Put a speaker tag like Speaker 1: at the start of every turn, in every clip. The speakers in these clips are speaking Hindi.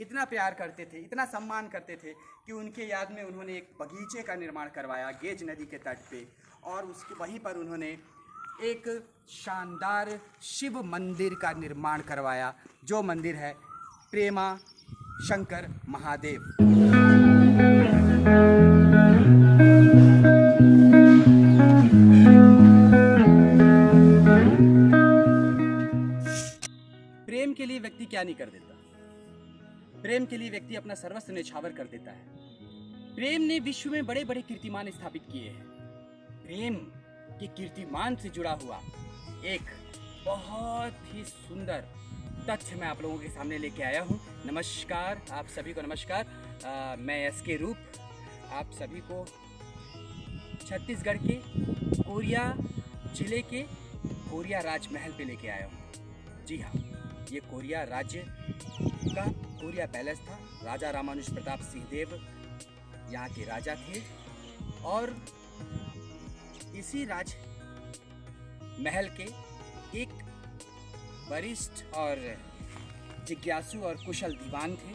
Speaker 1: इतना प्यार करते थे, इतना सम्मान करते थे कि उनके याद में उन्होंने एक बगीचे का निर्माण करवाया गेज नदी के तट पे, और उसके वहीं पर उन्होंने एक शानदार शिव मंदिर का निर्माण करवाया, जो मंदिर है प्रेमा शंकर महादेव। प्रेम के लिए व्यक्ति क्या नहीं कर देता, प्रेम के लिए व्यक्ति अपना सर्वस्व न्यौछावर कर देता है। प्रेम ने विश्व में बड़े बड़े कीर्तिमान स्थापित किए हैं। प्रेम के कीर्तिमान से जुड़ा हुआ एक बहुत ही सुंदर तथ्य मैं आप लोगों के सामने लेके आया हूँ। नमस्कार, आप सभी को नमस्कार। मैं एसके रूप आप सभी को छत्तीसगढ़ के कोरिया जिले के कोरिया राजमहल पे लेके आया हूँ। जी हाँ, ये कोरिया राज्य का कोरिया पैलेस था। राजा रामानुज प्रताप सिंह देव यहाँ के राजा थे, और इसी राज महल के एक वरिष्ठ और जिज्ञासु और कुशल दीवान थे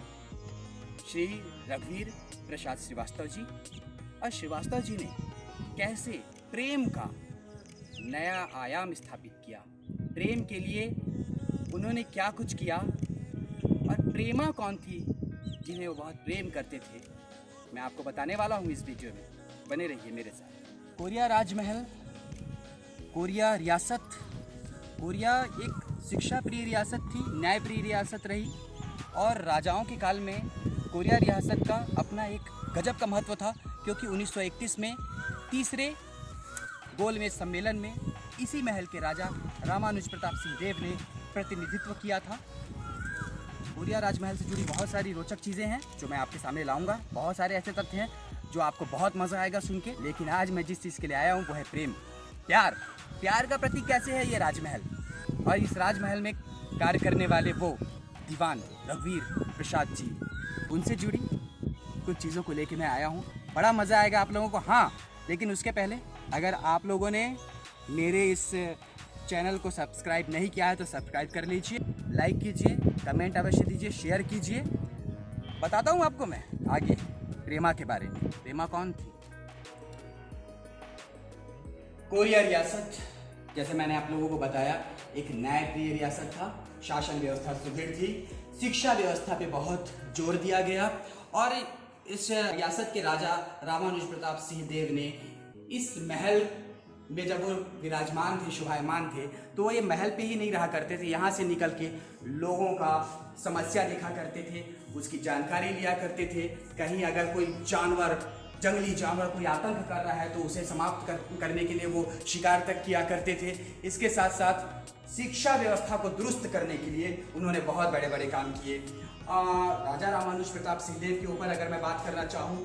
Speaker 1: श्री रघुवीर प्रसाद श्रीवास्तव जी। और श्रीवास्तव जी ने कैसे प्रेम का नया आयाम स्थापित किया, प्रेम के लिए उन्होंने क्या कुछ किया, और प्रेमा कौन थी जिन्हें वो बहुत प्रेम करते थे, मैं आपको बताने वाला हूँ इस वीडियो में। बने रहिए मेरे साथ। कोरिया राजमहल, कोरिया रियासत, कोरिया एक शिक्षा प्रिय रियासत थी, न्याय प्रिय रियासत रही, और राजाओं के काल में कोरिया रियासत का अपना एक गजब का महत्व था, क्योंकि 1931 में तीसरे गोलमेज सम्मेलन में इसी महल के राजा रामानुज प्रताप सिंह देव ने प्रतिनिधित्व किया था। कोरिया राजमहल से जुड़ी बहुत सारी रोचक चीज़ें हैं जो मैं आपके सामने लाऊंगा। बहुत सारे ऐसे तथ्य हैं जो आपको बहुत मज़ा आएगा सुन के। लेकिन आज मैं जिस चीज़ के लिए आया हूँ वो है प्रेम, प्यार। प्यार का प्रतीक कैसे है ये राजमहल, और इस राजमहल में कार्य करने वाले वो दीवान रघुवीर प्रसाद जी, उनसे जुड़ी कुछ चीज़ों को लेके मैं आया हूँ। बड़ा मज़ा आएगा आप लोगों को। हाँ, लेकिन उसके पहले अगर आप लोगों ने मेरे इस चैनल को सब्सक्राइब नहीं किया है तो सब्सक्राइब कर लीजिए, लाइक कीजिए, कमेंट अवश्य दीजिए, शेयर कीजिए। बताता हूँ आपको मैं आगे प्रेमा के बारे में। प्रेमा कौन थी? कोरिया रियासत, जैसे मैंने आप लोगों को बताया, एक न्यायप्रिय रियासत था। शासन व्यवस्था सुदृढ़ थी, शिक्षा व्यवस्था पे बहुत जोर दिया गया, और इस रियासत के राजा रामानुज प्रताप सिंह देव ने इस महल में जब वो विराजमान थे, शोभायमान थे, तो वो ये महल पे ही नहीं रहा करते थे। यहाँ से निकल के लोगों का समस्या देखा करते थे, उसकी जानकारी लिया करते थे। कहीं अगर कोई जानवर, जंगली जानवर कोई आतंक कर रहा है तो उसे समाप्त करने के लिए वो शिकार तक किया करते थे। इसके साथ साथ शिक्षा व्यवस्था को दुरुस्त करने के लिए उन्होंने बहुत बड़े बड़े काम किए। राजा रामानुज प्रताप सिंह देव के ऊपर अगर मैं बात करना चाहूँ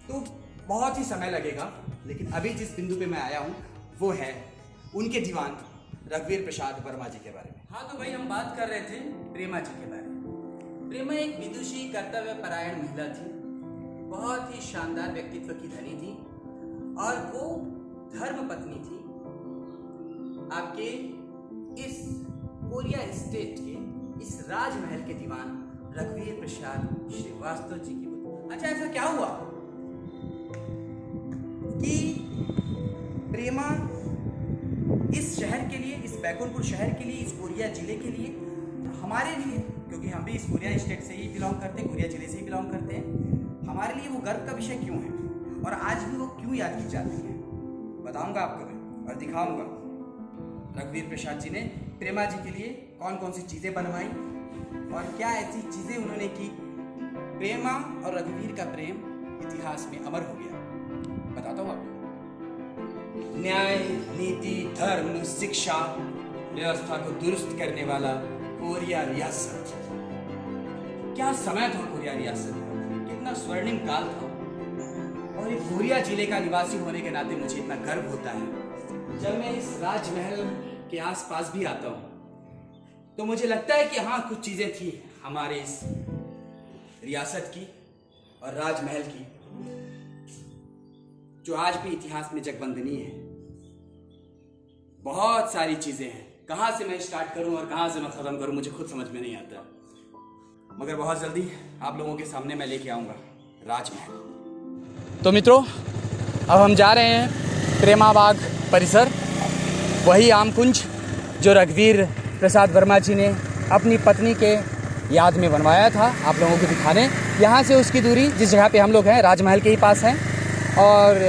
Speaker 1: तो बहुत ही समय लगेगा, लेकिन अभी जिस बिंदु पे मैं आया हूँ वो है उनके दीवान रघुवीर प्रसाद वर्मा जी के बारे में। हाँ, तो भाई हम बात कर रहे थे प्रेमा जी के बारे में। प्रेमा एक विदुषी, कर्तव्य परायण महिला थी, बहुत ही शानदार व्यक्तित्व की धनी थी, और वो धर्म पत्नी थी आपके इस कोरिया स्टेट के इस राजमहल के दीवान रघुवीर प्रसाद श्रीवास्तव जी की पुत्री। अच्छा, ऐसा क्या हुआ कि प्रेमा इस शहर के लिए, इस बैकुंठपुर शहर के लिए, इस कोरिया जिले के लिए, हमारे लिए, क्योंकि हम भी इस कोरिया स्टेट से ही बिलोंग करते हैं, कोरिया जिले से ही बिलोंग करते हैं, हमारे लिए वो गर्व का विषय क्यों है, और आज भी वो क्यों याद की जाती है, बताऊंगा आपको मैं और दिखाऊंगा। रघुवीर प्रसाद जी ने प्रेमा जी के लिए कौन कौन सी चीज़ें बनवाई और क्या ऐसी चीज़ें उन्होंने की, प्रेमा और रघुवीर का प्रेम इतिहास में अमर हो गया। बताता हूँ आपको। न्याय, नीति, धर्म, शिक्षा व्यवस्था को दुरुस्त करने वाला कोरिया रियासत। क्या समय था कोरिया रियासत का, कितना स्वर्णिम काल था। और एक कोरिया जिले का निवासी होने के नाते मुझे इतना गर्व होता है जब मैं इस राजमहल के आसपास भी आता हूँ, तो मुझे लगता है कि हाँ, कुछ चीजें थी हमारे इस रियासत की और राजमहल की जो आज भी इतिहास में जगवंदनीय है। बहुत सारी चीजें हैं, कहाँ से मैं स्टार्ट करूं और कहाँ से मैं खत्म करूं मुझे खुद समझ में नहीं आता। मगर बहुत जल्दी आप लोगों के सामने मैं लेके आऊँगा राजमहल। तो मित्रों, अब हम जा रहे हैं प्रेमा बाग परिसर, वही आम कुंज जो रघुवीर प्रसाद वर्मा जी ने अपनी पत्नी के याद में बनवाया था, आप लोगों को दिखाने। यहाँ से उसकी दूरी, जिस जगह पे हम लोग हैं, राजमहल के ही पास हैं। और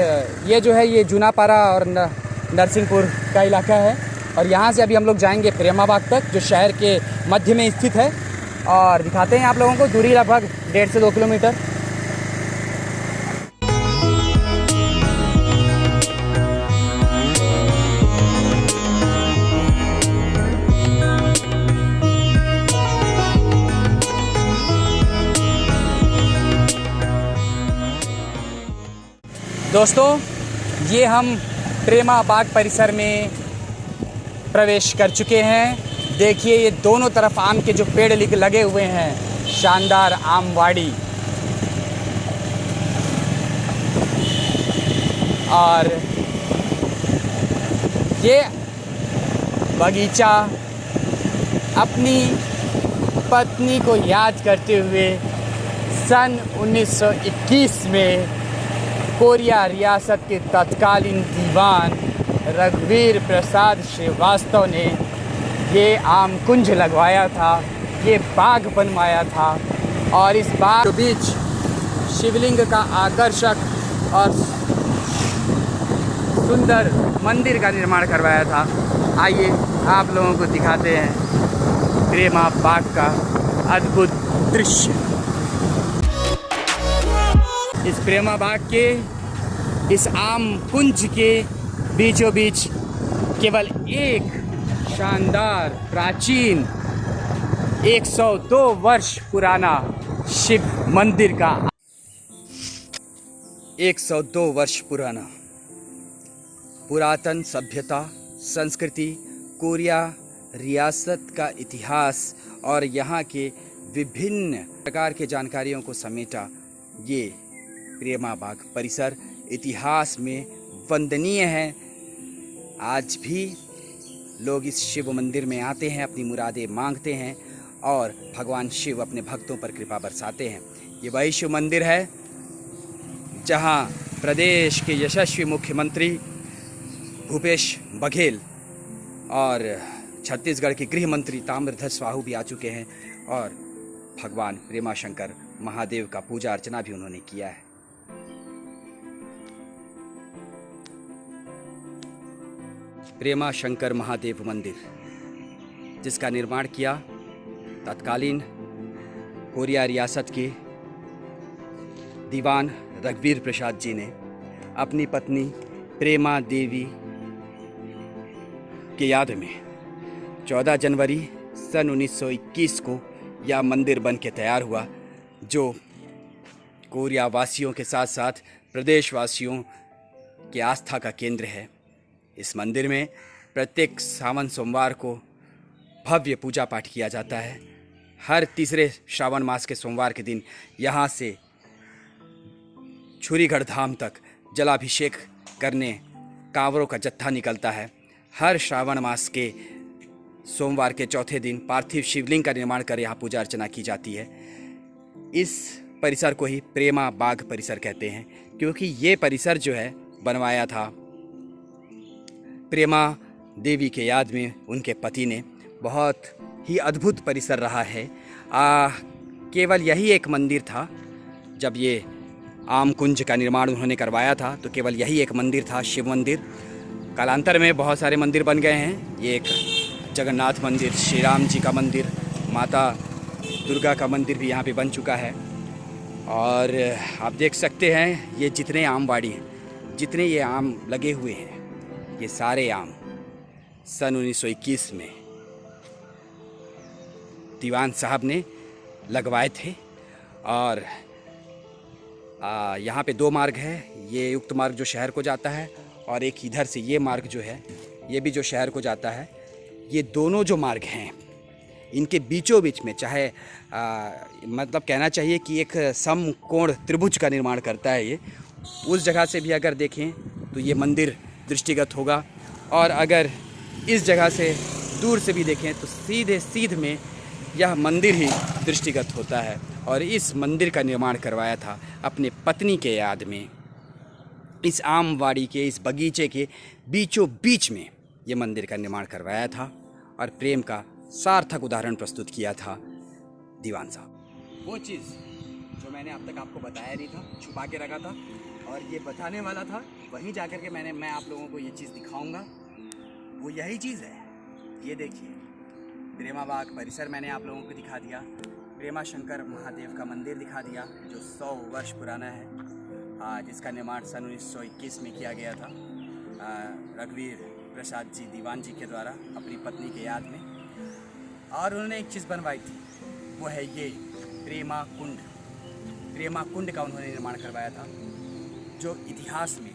Speaker 1: ये जो है, ये जूनापारा और नरसिंहपुर का इलाका है। और यहाँ से अभी हम लोग जाएंगे प्रेमा बाग तक, जो शहर के मध्य में स्थित है। और दिखाते हैं आप लोगों को, दूरी लगभग 1.5 से 2 किलोमीटर। दोस्तों, ये हम प्रेमा बाग परिसर में प्रवेश कर चुके हैं। देखिए, ये दोनों तरफ आम के जो पेड़ लगे हुए हैं, शानदार आमवाड़ी। और ये बगीचा अपनी पत्नी को याद करते हुए सन 1921 में कोरिया रियासत के तत्कालीन दीवान रघुवीर प्रसाद श्रीवास्तव ने ये आम कुंज लगवाया था, ये बाग बनवाया था। और इस बाग के बीच शिवलिंग का आकर्षक और सुंदर मंदिर का निर्माण करवाया था। आइए आप लोगों को दिखाते हैं प्रेमा बाग का अद्भुत दृश्य। इस प्रेमा बाग के, इस आम कुंज के बीचों बीच केवल एक शानदार प्राचीन 102 वर्ष पुराना शिव मंदिर का 102 वर्ष पुराना पुरातन सभ्यता, संस्कृति, कोरिया रियासत का इतिहास और यहाँ के विभिन्न प्रकार के जानकारियों को समेटा ये प्रेमा बाग परिसर इतिहास में वंदनीय है। आज भी लोग इस शिव मंदिर में आते हैं, अपनी मुरादें मांगते हैं और भगवान शिव अपने भक्तों पर कृपा बरसाते हैं। ये वही शिव मंदिर है जहां प्रदेश के यशस्वी मुख्यमंत्री भूपेश बघेल और छत्तीसगढ़ के गृह मंत्री ताम्रध्वज साहू भी आ चुके हैं और भगवान प्रेमा शंकर महादेव का पूजा अर्चना भी उन्होंने किया है। प्रेमा शंकर महादेव मंदिर, जिसका निर्माण किया तत्कालीन कोरिया रियासत के दीवान रघुवीर प्रसाद जी ने अपनी पत्नी प्रेमा देवी के याद में 14 जनवरी सन 1921 को यह मंदिर बन के तैयार हुआ, जो कोरिया वासियों के साथ साथ प्रदेशवासियों की आस्था का केंद्र है। इस मंदिर में प्रत्येक सावन सोमवार को भव्य पूजा पाठ किया जाता है। हर तीसरे श्रावण मास के सोमवार के दिन यहाँ से छुरीगढ़ धाम तक जलाभिषेक करने कांवरों का जत्था निकलता है। हर श्रावण मास के सोमवार के चौथे दिन पार्थिव शिवलिंग का निर्माण कर यहाँ पूजा अर्चना की जाती है। इस परिसर को ही प्रेमा बाग परिसर कहते हैं, क्योंकि ये परिसर जो है बनवाया था प्रेमा देवी के याद में उनके पति ने। बहुत ही अद्भुत परिसर रहा है। केवल यही एक मंदिर था, जब ये आम कुंज का निर्माण उन्होंने करवाया था तो केवल यही एक मंदिर था, शिव मंदिर। कालांतर में बहुत सारे मंदिर बन गए हैं। ये एक जगन्नाथ मंदिर, श्री राम जी का मंदिर, माता दुर्गा का मंदिर भी यहाँ पे बन चुका है। और आप देख सकते हैं ये जितने आमवाड़ी हैं, जितने ये आम लगे हुए हैं, ये सारे आम सन 1921 में दीवान साहब ने लगवाए थे। और यहाँ पे 2 मार्ग है। ये उक्त मार्ग जो शहर को जाता है और एक इधर से ये मार्ग जो है, ये भी जो शहर को जाता है। ये दोनों जो मार्ग हैं, इनके बीचों बीच में चाहे मतलब कहना चाहिए कि एक समकोण त्रिभुज का निर्माण करता है ये। उस जगह से भी अगर देखें तो ये मंदिर दृष्टिगत होगा, और अगर इस जगह से दूर से भी देखें तो सीधे में यह मंदिर ही दृष्टिगत होता है और इस मंदिर का निर्माण करवाया था अपने पत्नी के याद में। इस आमवाड़ी के इस बगीचे के बीचों बीच में ये मंदिर का निर्माण करवाया था और प्रेम का सार्थक उदाहरण प्रस्तुत किया था दीवान साहब। वो चीज़ जो मैंने अब तक आपको बताया नहीं था, छुपा के रखा था और ये बताने वाला था, वहीं जाकर के मैं आप लोगों को ये चीज़ दिखाऊंगा। वो यही चीज़ है, ये देखिए प्रेमा बाग परिसर मैंने आप लोगों को दिखा दिया, प्रेमा शंकर महादेव का मंदिर दिखा दिया जो 100 वर्ष पुराना है, जिसका निर्माण सन 1921 में किया गया था रघुवीर प्रसाद जी दीवान जी के द्वारा अपनी पत्नी के याद में। और उन्होंने एक चीज़ बनवाई थी, वो है ये प्रेमा कुंड। प्रेमा कुंड का उन्होंने निर्माण करवाया था जो इतिहास में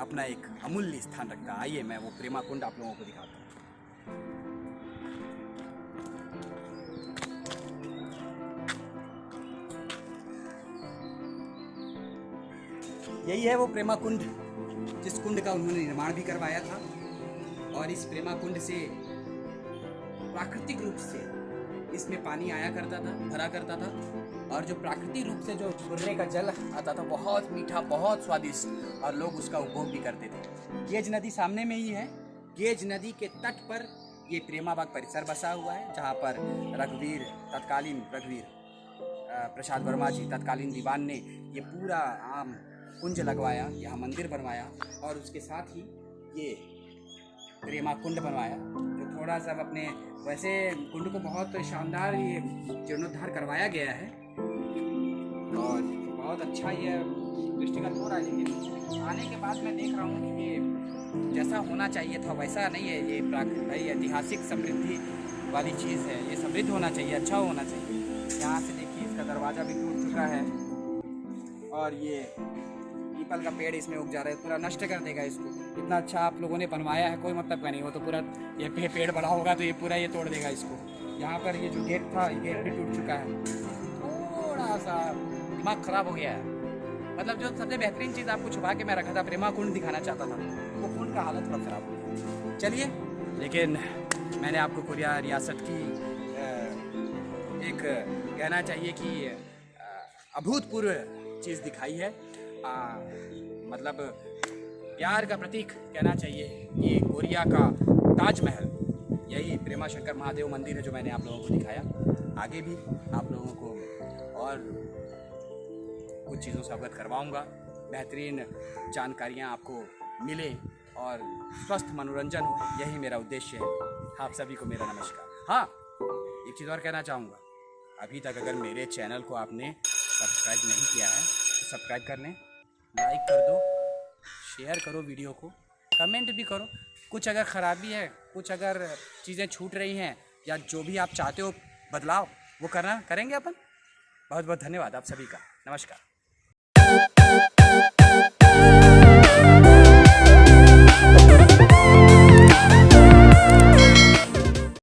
Speaker 1: अपना एक अमूल्य स्थान रखता है। आइए मैं वो प्रेमा कुंड आप लोगों को दिखाता हूँ। यही है वो प्रेमा कुंड, जिस कुंड का उन्होंने निर्माण भी करवाया था। और इस प्रेमा कुंड से प्राकृतिक रूप से इसमें पानी आया करता था, भरा करता था, और जो प्राकृतिक रूप से जो झरने का जल आता था बहुत मीठा, बहुत स्वादिष्ट, और लोग उसका उपभोग भी करते थे। गेज नदी सामने में ही है। गेज नदी के तट पर ये प्रेमा बाग परिसर बसा हुआ है, जहाँ पर तत्कालीन रघुवीर प्रसाद वर्मा जी तत्कालीन दीवान ने ये पूरा आम कुंज लगवाया, यहाँ मंदिर बनवाया, और उसके साथ ही ये प्रेमा कुंड बनवाया जो थोड़ा सा अपने वैसे कुंड को बहुत शानदार ये जीर्णोद्धार करवाया गया है और बहुत अच्छा ये दृष्टिगत हो रहा है। लेकिन आने के बाद मैं देख रहा हूँ कि ये जैसा होना चाहिए था वैसा नहीं है। ये भाई ऐतिहासिक समृद्धि वाली चीज़ है, ये समृद्ध होना चाहिए, अच्छा होना चाहिए। यहाँ से देखिए इसका दरवाज़ा भी टूट चुका है और ये पीपल का पेड़ इसमें उग जा रहा है, पूरा नष्ट कर देगा इसको। इतना अच्छा आप लोगों ने बनवाया है, कोई मतलब का नहीं, वो तो पूरा ये पेड़ बड़ा होगा तो ये पूरा ये तोड़ देगा इसको। यहाँ पर ये जो गेट था, ये गेट भी टूट चुका है, थोड़ा सा दिमाग ख़राब हो गया है। मतलब जो सबसे बेहतरीन चीज़ आपको छुपा के मैं रखा था, प्रेमा कुंड दिखाना चाहता था, वो कुंड का हालत थोड़ा ख़राब हो गया। चलिए, लेकिन मैंने आपको कोरिया रियासत की एक कहना चाहिए कि अभूतपूर्व चीज़ दिखाई है। मतलब प्यार का प्रतीक कहना चाहिए कि कोरिया का ताजमहल यही प्रेमा शंकर महादेव मंदिर है जो मैंने आप लोगों को दिखाया। आगे भी आप लोगों को और कुछ चीज़ों से अवगत करवाऊँगा, बेहतरीन जानकारियाँ आपको मिले और स्वस्थ मनोरंजन हो, यही मेरा उद्देश्य है। आप सभी को मेरा नमस्कार। हाँ, एक चीज़ और कहना चाहूँगा, अभी तक अगर मेरे चैनल को आपने सब्सक्राइब नहीं किया है तो सब्सक्राइब कर लें, लाइक कर दो, शेयर करो वीडियो को, कमेंट भी करो। कुछ अगर ख़राबी है, कुछ अगर चीज़ें छूट रही हैं या जो भी आप चाहते हो बदलाव, वो करेंगे अपन। बहुत बहुत धन्यवाद आप सभी का। नमस्कार।